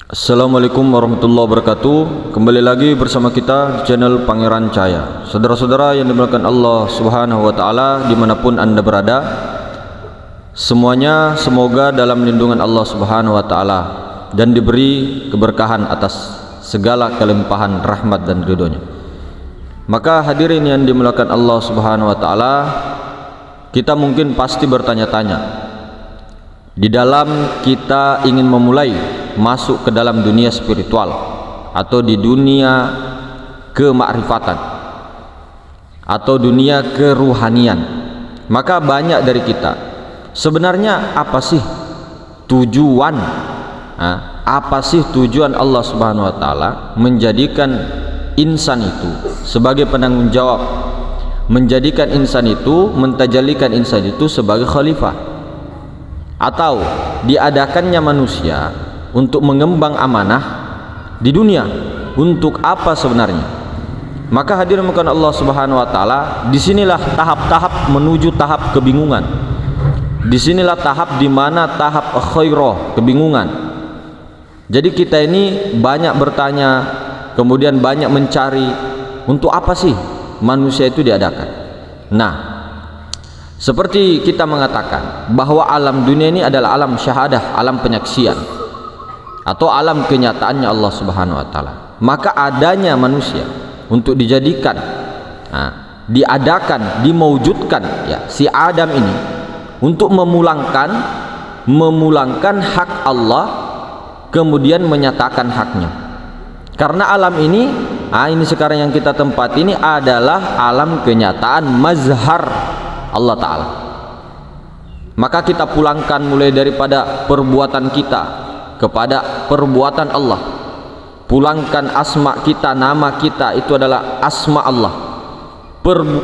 Assalamualaikum warahmatullahi wabarakatuh. Kembali lagi bersama kita di channel Pangeran Cahaya. Saudara-saudara yang dimuliakan Allah Subhanahu wa taala dimanapun Anda berada, semuanya semoga dalam lindungan Allah Subhanahu wa taala dan diberi keberkahan atas segala kelimpahan rahmat dan ridhonya. Maka hadirin yang dimuliakan Allah Subhanahu wa taala, kita mungkin pasti bertanya-tanya, di dalam kita ingin memulai masuk ke dalam dunia spiritual atau di dunia kemakrifatan atau dunia keruhanian, maka banyak dari kita sebenarnya apa sih tujuan apa sih tujuan Allah Subhanahu wa taala menjadikan insan itu sebagai penanggung jawab, menjadikan insan itu, mentajalikan insan itu sebagai khalifah, atau diadakannya manusia untuk mengembang amanah di dunia. Untuk apa sebenarnya? Maka hadirin bukan Allah Subhanahu wa taala, disinilah tahap-tahap menuju tahap kebingungan. Disinilah tahap di mana tahap khairah, kebingungan. Jadi kita ini banyak bertanya, kemudian banyak mencari, untuk apa sih manusia itu diadakan? Nah, seperti kita mengatakan bahwa alam dunia ini adalah alam syahadah, alam penyaksian atau alam kenyataannya Allah Subhanahu wa taala. Maka adanya manusia untuk dijadikan, diadakan, dimewujudkan ya si Adam ini untuk memulangkan hak Allah, kemudian menyatakan haknya. Karena alam ini, ini sekarang yang kita tempati ini adalah alam kenyataan mazhar Allah Ta'ala. Maka kita pulangkan mulai daripada perbuatan kita kepada perbuatan Allah. Pulangkan asma kita, nama kita itu adalah asma Allah.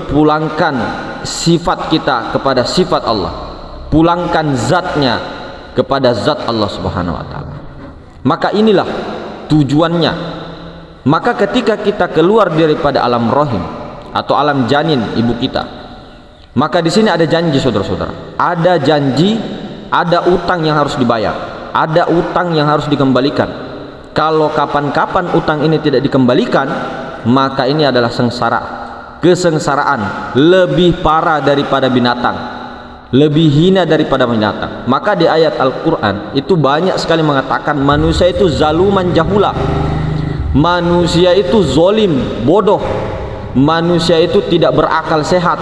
Pulangkan sifat kita kepada sifat Allah. Pulangkan zatnya kepada zat Allah Subhanahu wa taala. Maka inilah tujuannya. Maka ketika kita keluar daripada alam rahim atau alam janin ibu kita, maka di sini ada janji, saudara-saudara. Ada janji, ada utang yang harus dibayar, ada utang yang harus dikembalikan. Kalau kapan-kapan utang ini tidak dikembalikan, maka ini adalah sengsara, kesengsaraan lebih parah daripada binatang, lebih hina daripada binatang. Maka di ayat Al-Quran itu banyak sekali mengatakan manusia itu zaluman jahula, manusia itu zolim, bodoh, manusia itu tidak berakal sehat,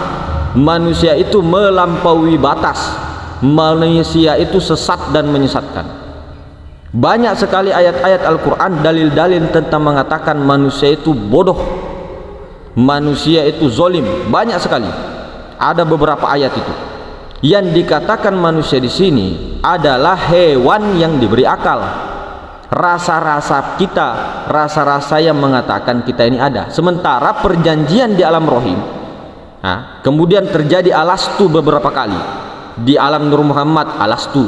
manusia itu melampaui batas, manusia itu sesat dan menyesatkan. Banyak sekali ayat-ayat Al-Quran, dalil-dalil tentang mengatakan manusia itu bodoh, manusia itu zolim. Banyak sekali ada beberapa ayat itu. Yang dikatakan manusia di sini adalah hewan yang diberi akal. Rasa-rasa kita, rasa-rasa yang mengatakan kita ini ada. Sementara perjanjian di alam rohim, kemudian terjadi alastu beberapa kali. Di alam Nur Muhammad alastu,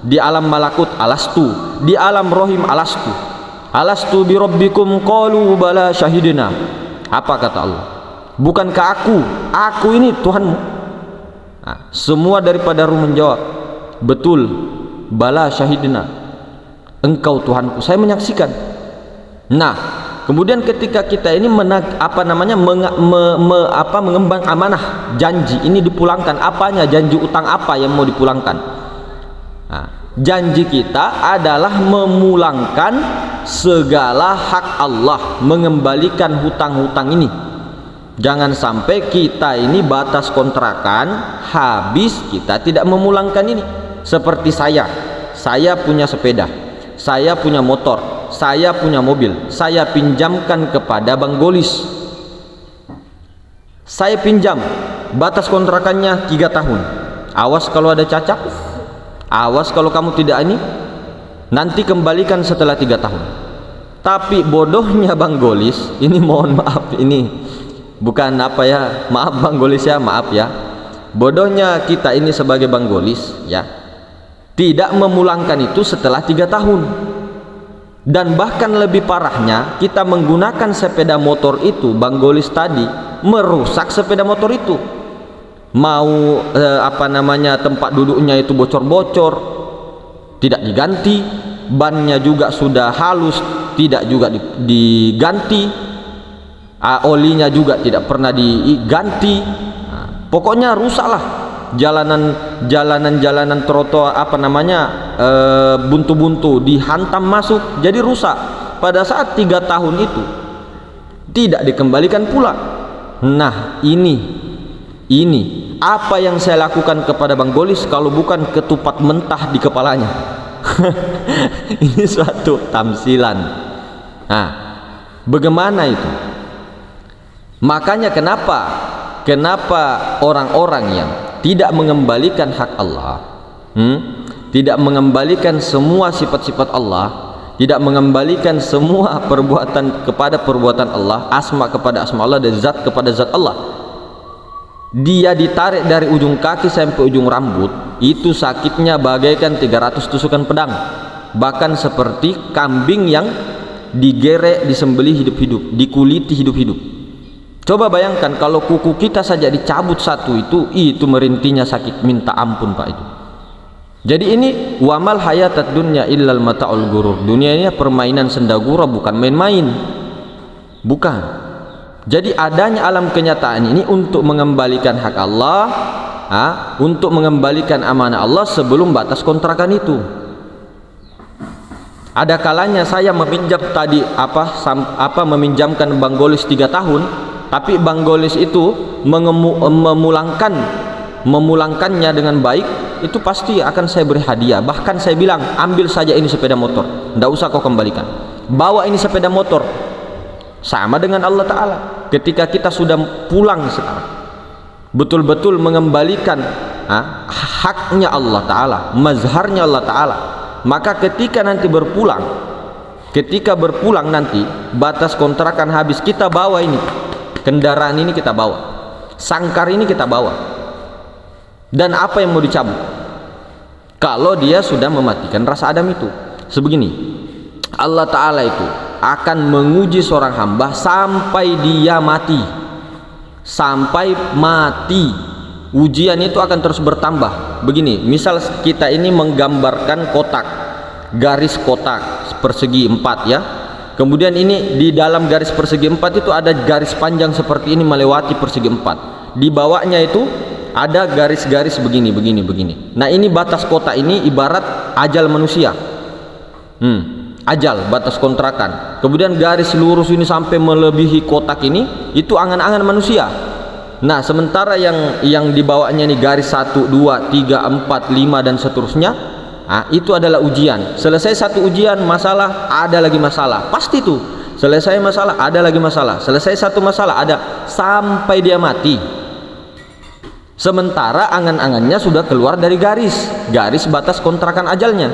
di alam malakut alastu, di alam rohim alastu. Alastu bi rabbikum qalu bala syahidina. Apa kata Allah? Bukankah aku ini Tuhanmu? Semua daripada ruh menjawab, betul, bala syahidina, engkau Tuhanku, saya menyaksikan. Nah, kemudian ketika kita ini mengembang amanah, janji ini dipulangkan. Apanya? Janji utang apa yang mau dipulangkan? Janji kita adalah memulangkan segala hak Allah, mengembalikan hutang-hutang ini. Jangan sampai kita ini batas kontrakan habis kita tidak memulangkan ini. Seperti saya punya sepeda, saya punya motor, saya punya mobil, saya pinjamkan kepada Bang Golis. Saya pinjam, batas kontrakannya 3 tahun. Awas kalau ada cacat, awas kalau kamu tidak ini, nanti kembalikan setelah 3 tahun. Tapi bodohnya Bang Golis ini, mohon maaf, ini bukan apa ya, maaf Bang Golis ya, maaf ya, bodohnya kita ini sebagai Bang Golis ya, tidak memulangkan itu setelah 3 tahun. Dan bahkan lebih parahnya, kita menggunakan sepeda motor itu, Bang Golis tadi merusak sepeda motor itu. Mau tempat duduknya itu bocor-bocor, tidak diganti, bannya juga sudah halus, tidak juga diganti, olinya juga tidak pernah diganti. Pokoknya rusaklah jalanan trotoar, buntu-buntu dihantam masuk, jadi rusak. Pada saat 3 tahun itu tidak dikembalikan pula. Nah, ini apa yang saya lakukan kepada Bang Golis kalau bukan ketupat mentah di kepalanya. Ini suatu tamsilan. Nah, bagaimana itu? Makanya kenapa orang-orang yang tidak mengembalikan hak Allah, tidak mengembalikan semua sifat-sifat Allah, tidak mengembalikan semua perbuatan kepada perbuatan Allah, asma kepada asma Allah, dan zat kepada zat Allah, dia ditarik dari ujung kaki sampai ujung rambut, itu sakitnya bagaikan 300 tusukan pedang, bahkan seperti kambing yang digerek, disembelih hidup-hidup, dikuliti hidup-hidup. Coba bayangkan kalau kuku kita saja dicabut satu, itu merintihnya sakit minta ampun Pak itu. Jadi ini wamal hayatat dunya illal mata'ul gurur. Dunia ini permainan sendagura, bukan main-main. Bukan. Jadi adanya alam kenyataan ini untuk mengembalikan hak Allah, untuk mengembalikan amanah Allah sebelum batas kontrakan itu. Ada kalanya saya meminjam tadi meminjamkan Bang Golis 3 tahun, tapi Bang Golis itu memulangkannya dengan baik, itu pasti akan saya beri hadiah. Bahkan saya bilang, ambil saja ini sepeda motor, tidak usah kau kembalikan, bawa ini sepeda motor. Sama dengan Allah Ta'ala, ketika kita sudah pulang sekarang, betul-betul mengembalikan haknya Allah Ta'ala, mazharnya Allah Ta'ala, maka ketika berpulang nanti batas kontrakan habis, kita bawa ini kendaraan, ini kita bawa, sangkar ini kita bawa. Dan apa yang mau dicabut kalau dia sudah mematikan rasa Adam itu? Sebegini, Allah Ta'ala itu akan menguji seorang hamba sampai dia mati. Sampai mati, ujian itu akan terus bertambah. Begini, misal kita ini menggambarkan kotak, garis kotak persegi 4 ya. Kemudian ini di dalam garis persegi 4 itu ada garis panjang seperti ini melewati persegi 4. Di bawahnya itu ada garis-garis begini. Nah, ini batas kotak ini ibarat ajal manusia. Ajal, batas kontrakan. Kemudian garis lurus ini sampai melebihi kotak ini, itu angan-angan manusia. Nah, sementara yang di bawahnya ini garis 1, 2, 3, 4, 5 dan seterusnya, itu adalah ujian. Selesai satu ujian, masalah, ada lagi masalah, pasti itu. Selesai masalah, ada lagi masalah. Selesai satu masalah, ada, sampai dia mati. Sementara angan-angannya sudah keluar dari garis batas kontrakan ajalnya.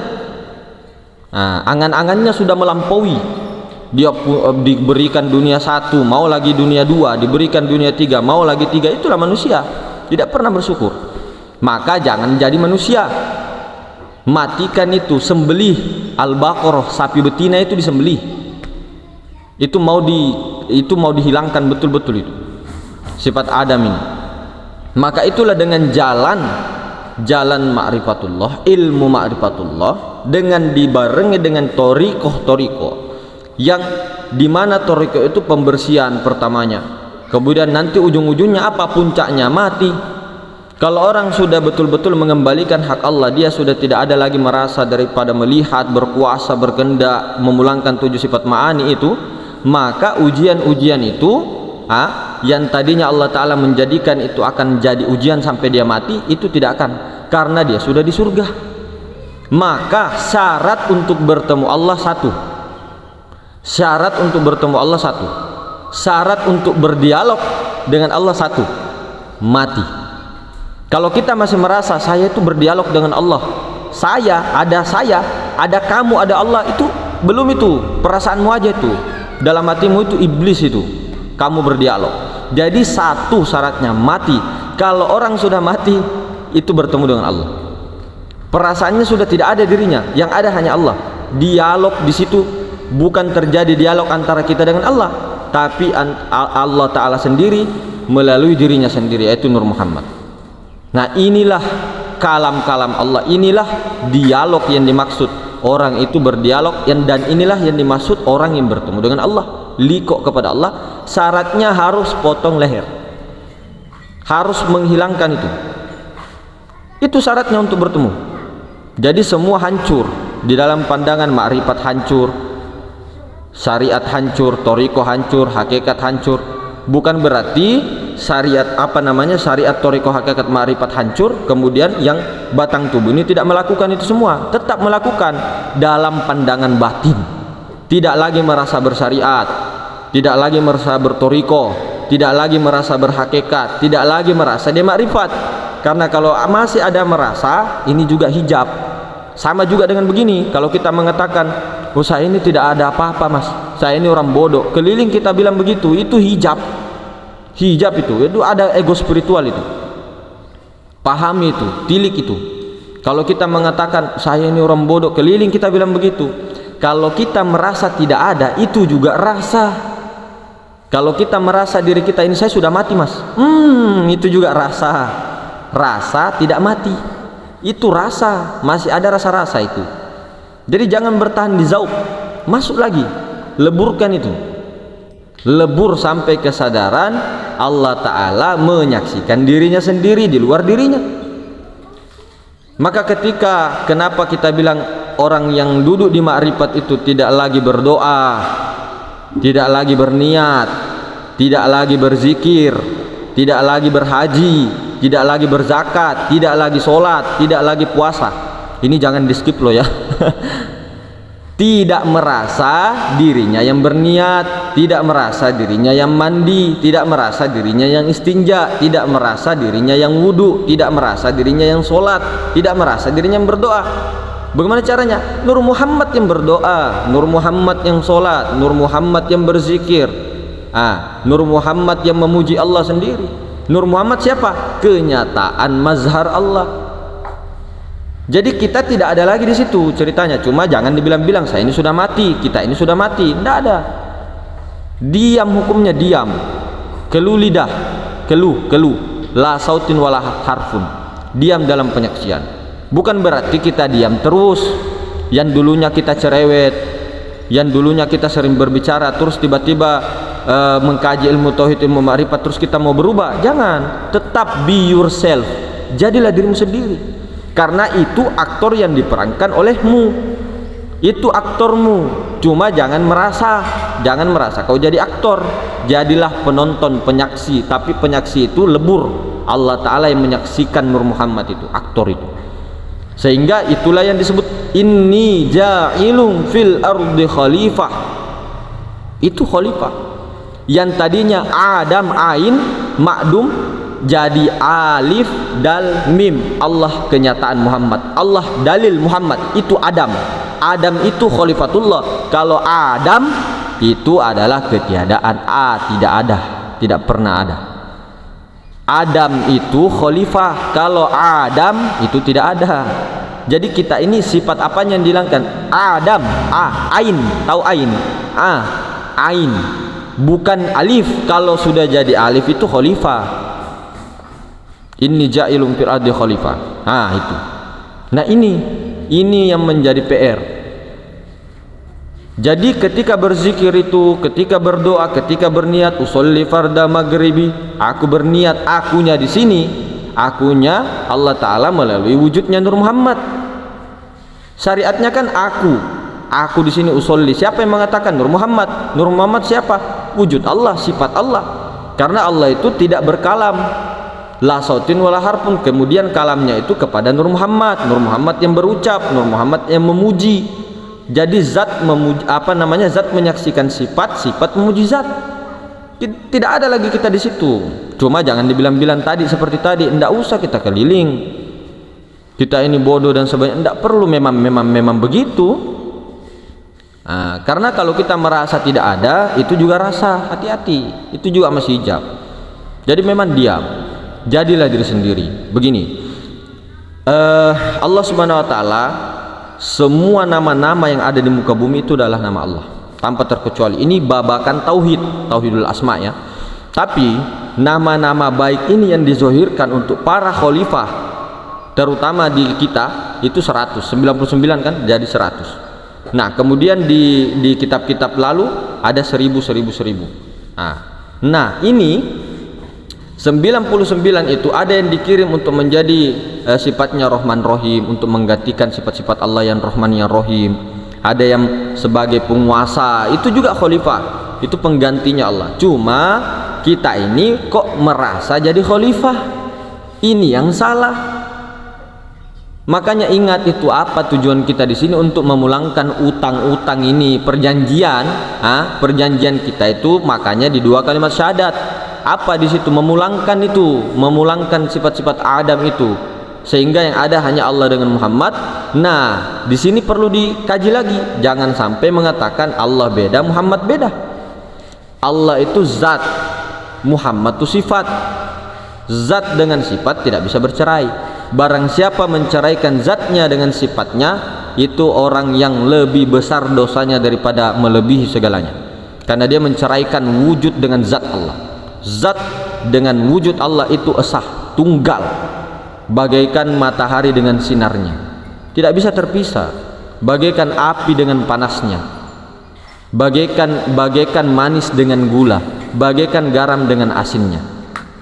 Angan-angannya sudah melampaui. Dia diberikan dunia 1, mau lagi dunia 2, diberikan dunia 3, mau lagi 3. Itulah manusia, tidak pernah bersyukur. Maka jangan jadi manusia. Matikan itu, sembelih Al-Baqarah, sapi betina itu disembelih. Itu mau dihilangkan betul-betul itu sifat Adam ini. Maka itulah dengan jalan ma'rifatullah, ilmu ma'rifatullah, dengan dibarengi dengan torikoh yang dimana torikoh itu pembersihan pertamanya, kemudian nanti ujung-ujungnya apa, puncaknya mati. Kalau orang sudah betul-betul mengembalikan hak Allah, dia sudah tidak ada lagi merasa daripada melihat, berkuasa, berkehendak, memulangkan 7 sifat ma'ani itu, maka ujian-ujian itu yang tadinya Allah Ta'ala menjadikan itu akan jadi ujian sampai dia mati, itu tidak akan, karena dia sudah di surga. Maka syarat untuk bertemu Allah satu, syarat untuk bertemu Allah satu, syarat untuk berdialog dengan Allah satu, mati. Kalau kita masih merasa saya itu berdialog dengan Allah, saya, ada kamu, ada Allah, itu belum, itu perasaanmu aja, itu dalam hatimu itu iblis, itu kamu berdialog. Jadi satu syaratnya mati. Kalau orang sudah mati, itu bertemu dengan Allah, perasaannya sudah tidak ada dirinya, yang ada hanya Allah. Dialog di situ bukan terjadi dialog antara kita dengan Allah, tapi Allah Ta'ala sendiri melalui dirinya sendiri, yaitu Nur Muhammad. Nah, inilah kalam-kalam Allah, inilah dialog yang dimaksud orang itu berdialog, dan inilah yang dimaksud orang yang bertemu dengan Allah, liqo kepada Allah. Syaratnya harus potong leher, harus menghilangkan itu syaratnya untuk bertemu. Jadi semua hancur di dalam pandangan makrifat, hancur syariat, hancur toriko, hancur hakikat, hancur. Bukan berarti syariat syariat toriko, hakikat, makrifat hancur, kemudian yang batang tubuh ini tidak melakukan itu semua. Tetap melakukan dalam pandangan batin, tidak lagi merasa bersyariat, tidak lagi merasa bertoriko, tidak lagi merasa berhakikat, tidak lagi merasa dia makrifat. Karena kalau masih ada merasa, ini juga hijab. Sama juga dengan begini, kalau kita mengatakan, oh saya ini tidak ada apa-apa mas, saya ini orang bodoh, keliling kita bilang begitu, itu hijab. Hijab itu ada ego spiritual itu. Pahami itu, tilik itu. Kalau kita mengatakan saya ini orang bodoh, keliling kita bilang begitu. Kalau kita merasa tidak ada, itu juga rasa. Kalau kita merasa diri kita ini saya sudah mati mas, itu juga rasa. Rasa tidak mati, itu rasa, masih ada rasa-rasa itu. Jadi jangan bertahan di zauq, masuk lagi, leburkan itu, lebur sampai kesadaran Allah Ta'ala menyaksikan dirinya sendiri di luar dirinya. Maka kenapa kita bilang orang yang duduk di makrifat itu tidak lagi berdoa, tidak lagi berniat, tidak lagi berzikir, tidak lagi berhaji, tidak lagi berzakat, tidak lagi sholat, tidak lagi puasa. Ini jangan di skip loh ya. Tidak merasa dirinya yang berniat, tidak merasa dirinya yang mandi, tidak merasa dirinya yang istinja, tidak merasa dirinya yang wudu, tidak merasa dirinya yang sholat, tidak merasa dirinya yang berdoa. Bagaimana caranya? Nur Muhammad yang berdoa, Nur Muhammad yang sholat, Nur Muhammad yang berzikir, Nur Muhammad yang memuji Allah sendiri. Nur Muhammad siapa? Kenyataan mazhar Allah. Jadi kita tidak ada lagi di situ ceritanya. Cuma jangan dibilang-bilang saya ini sudah mati, kita ini sudah mati. Tidak ada. Diam hukumnya, diam. Keluh lidah, keluh. La sautin wala harfun. Diam dalam penyaksian. Bukan berarti kita diam terus. Yang dulunya kita cerewet, yang dulunya kita sering berbicara, terus tiba-tiba mengkaji ilmu tauhid, ilmu ma'rifat, terus kita mau berubah. Jangan. Tetap be yourself. Jadilah dirimu sendiri. Karena itu aktor yang diperankan olehmu, itu aktormu. Cuma jangan merasa kau jadi aktor. Jadilah penonton, penyaksi. Tapi penyaksi itu lebur. Allah Ta'ala yang menyaksikan Nur Muhammad itu, aktor itu. Sehingga itulah yang disebut inni ja'ilun fil ardi khalifah. Itu khalifah. Yang tadinya Adam ain ma'dum jadi alif dal mim. Allah kenyataan Muhammad, Allah dalil Muhammad. Itu Adam. Adam itu khalifatullah. Kalau Adam itu adalah ketiadaan, tidak ada, tidak pernah ada. Adam itu khalifah. Kalau Adam itu tidak ada. Jadi kita ini sifat apanya yang dihilangkan? Adam, ain, tahu ain? Ain, bukan alif. Kalau sudah jadi alif itu khalifah. Inni ja'ilun fil ardi khalifah. Itu. Nah ini yang menjadi PR. Jadi ketika berzikir itu, ketika berdoa, ketika berniat, usolli farda maghribi, aku berniat, akunya di sini, akunya Allah Ta'ala melalui wujudnya Nur Muhammad. Syariatnya kan aku di sini usolli. Siapa yang mengatakan? Nur Muhammad. Nur Muhammad siapa? Wujud Allah, sifat Allah. Karena Allah itu tidak berkalam, la sautin wala harfun. Kemudian kalamnya itu kepada Nur Muhammad. Nur Muhammad yang berucap, Nur Muhammad yang memuji. Jadi zat memuji, zat menyaksikan sifat memuji zat. Tidak ada lagi kita di situ. Cuma jangan dibilang-bilang tadi seperti tadi. Tidak usah kita keliling, kita ini bodoh dan sebagainya. Tidak perlu, memang begitu. Karena kalau kita merasa tidak ada, itu juga rasa. Hati-hati, itu juga masih hijab. Jadi memang diam. Jadilah diri sendiri. Begini, Allah Subhanahu Wa Ta'ala, semua nama-nama yang ada di muka bumi itu adalah nama Allah tanpa terkecuali. Ini babakan tauhidul asma ya. Tapi nama-nama baik ini yang dizohirkan untuk para khalifah, terutama di kita itu 199 kan, jadi 100. Nah kemudian di kitab-kitab lalu ada 1000. Nah ini 99 itu ada yang dikirim untuk menjadi sifatnya Rahman Rahim, untuk menggantikan sifat-sifat Allah yang Rahman yang Rahim. Ada yang sebagai penguasa, itu juga khalifah, itu penggantinya Allah. Cuma kita ini kok merasa jadi khalifah, ini yang salah. Makanya ingat, itu apa tujuan kita di sini, untuk memulangkan utang-utang ini, perjanjian, perjanjian kita itu. Makanya di 2 kalimat syahadat, apa di situ memulangkan itu, memulangkan sifat-sifat Adam itu, sehingga yang ada hanya Allah dengan Muhammad. Nah, di sini perlu dikaji lagi, jangan sampai mengatakan Allah beda, Muhammad beda. Allah itu zat, Muhammad itu sifat. Zat dengan sifat tidak bisa bercerai. Barang siapa menceraikan zatnya dengan sifatnya, itu orang yang lebih besar dosanya daripada melebihi segalanya, karena dia menceraikan wujud dengan zat Allah. Zat dengan wujud Allah itu esah, tunggal, bagaikan matahari dengan sinarnya, tidak bisa terpisah. Bagaikan api dengan panasnya, bagaikan manis dengan gula, bagaikan garam dengan asinnya.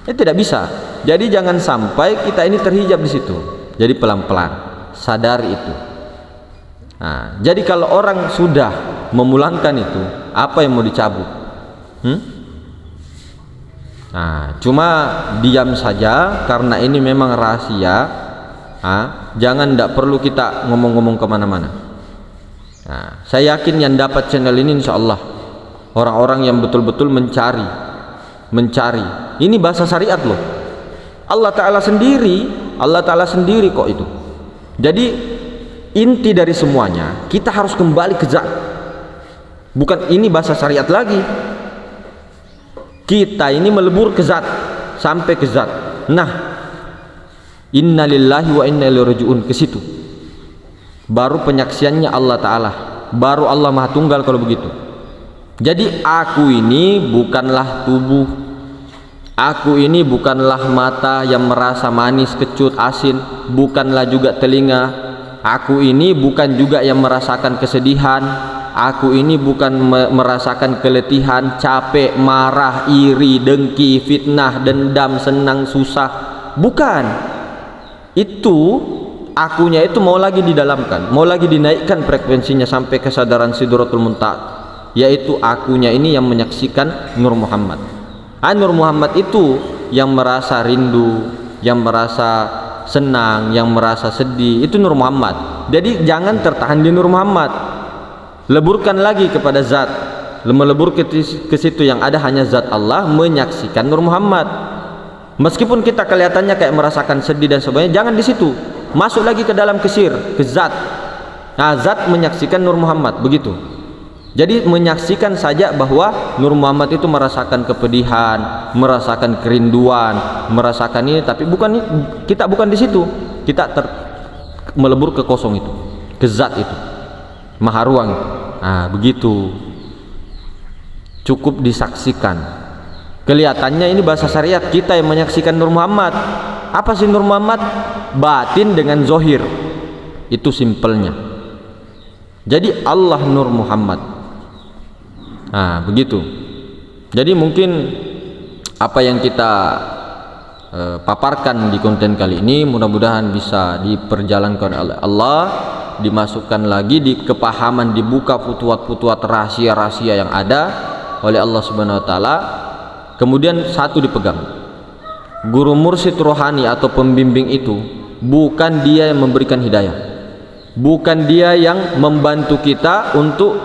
Tidak bisa. Jadi jangan sampai kita ini terhijab di situ. Jadi pelan-pelan sadari itu. Nah, jadi kalau orang sudah memulangkan itu, apa yang mau dicabut? Nah, cuma diam saja karena ini memang rahasia. Jangan, tidak perlu kita ngomong-ngomong kemana-mana. Nah, saya yakin yang dapat channel ini insya Allah orang-orang yang betul-betul mencari. Ini bahasa syariat loh. Allah Ta'ala sendiri kok itu. Jadi inti dari semuanya, kita harus kembali ke zat. Bukan ini bahasa syariat lagi. Kita ini melebur ke zat, sampai ke zat. Nah, inna lillahi wa inna ilaihi raji'un, ke situ. Baru penyaksiannya Allah Ta'ala, baru Allah Maha Tunggal kalau begitu. Jadi aku ini bukanlah tubuh, aku ini bukanlah mata yang merasa manis, kecut, asin, bukanlah juga telinga. Aku ini bukan juga yang merasakan kesedihan. Aku ini bukan merasakan keletihan, capek, marah, iri, dengki, fitnah, dendam, senang, susah. Bukan. Itu akunya itu mau lagi didalamkan, mau lagi dinaikkan frekuensinya sampai kesadaran Sidratul Muntaha, yaitu akunya ini yang menyaksikan Nur Muhammad. Nur Muhammad itu yang merasa rindu, yang merasa senang, yang merasa sedih, itu Nur Muhammad. Jadi jangan tertahan di Nur Muhammad, leburkan lagi kepada zat, melebur ke situ yang ada hanya zat Allah, menyaksikan Nur Muhammad. Meskipun kita kelihatannya kayak merasakan sedih dan sebagainya, jangan di situ, masuk lagi ke dalam kesir, ke zat. Nah, zat menyaksikan Nur Muhammad, begitu. Jadi menyaksikan saja bahwa Nur Muhammad itu merasakan kepedihan, merasakan kerinduan, merasakan ini, tapi kita bukan di situ. Kita melebur ke kosong itu, ke zat itu, maha ruang itu. Nah, begitu. Cukup disaksikan. Kelihatannya ini bahasa syariat, kita yang menyaksikan Nur Muhammad. Apa sih Nur Muhammad? Batin dengan zohir. Itu simpelnya. Jadi Allah Nur Muhammad. Nah, begitu. Jadi mungkin apa yang kita paparkan di konten kali ini mudah-mudahan bisa diperjalankan oleh Allah, dimasukkan lagi di kepahaman, dibuka futuhat-futuhat rahasia-rahasia yang ada oleh Allah Subhanahu wa taala. Kemudian satu dipegang. Guru mursyid rohani atau pembimbing itu bukan dia yang memberikan hidayah. Bukan dia yang membantu kita untuk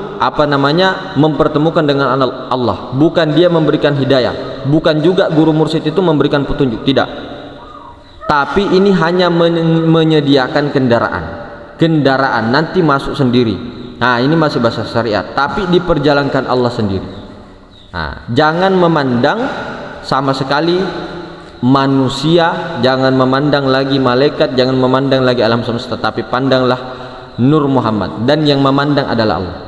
mempertemukan dengan Allah. Bukan dia memberikan hidayah. Bukan juga guru mursyid itu memberikan petunjuk, tidak. Tapi ini hanya menyediakan kendaraan nanti masuk sendiri. Nah, ini masih bahasa syariat, tapi diperjalankan Allah sendiri. Nah, jangan memandang sama sekali manusia, jangan memandang lagi malaikat, jangan memandang lagi alam semesta, tapi pandanglah Nur Muhammad, dan yang memandang adalah Allah.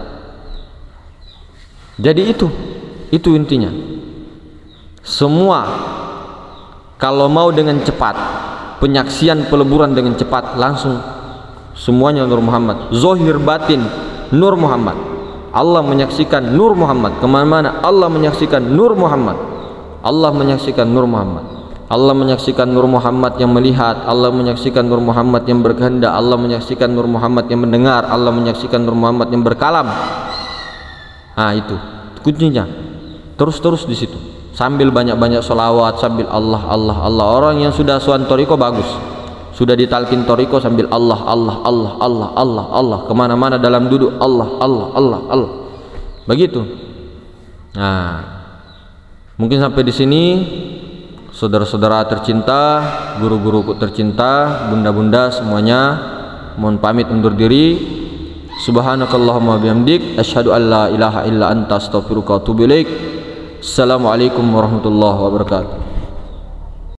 Jadi itu intinya. Semua kalau mau dengan cepat, penyaksian peleburan dengan cepat, langsung semuanya Nur Muhammad, zahir batin Nur Muhammad. Allah menyaksikan Nur Muhammad, kemana-mana Allah menyaksikan Nur Muhammad, Allah menyaksikan Nur Muhammad, Allah menyaksikan Nur Muhammad yang melihat, Allah menyaksikan Nur Muhammad yang berkehendak, Allah menyaksikan Nur Muhammad yang mendengar, Allah menyaksikan Nur Muhammad yang berkalam. Nah itu kuncinya, terus di situ, sambil banyak-banyak sholawat, sambil Allah Allah Allah. Orang yang sudah suan toriko bagus, sudah ditalkin toriko sambil Allah Allah Allah Allah Allah Allah, kemana-mana dalam duduk Allah Allah Allah Allah, begitu. Nah mungkin sampai di sini saudara-saudara tercinta, guru-guruku tercinta, bunda-bunda semuanya, mohon pamit undur diri. Subhanakallahumma bihamdik, asyhadu an la ilaha illa anta, astaghfiruka wa atubu ilaik. Assalamualaikum warahmatullahi wabarakatuh.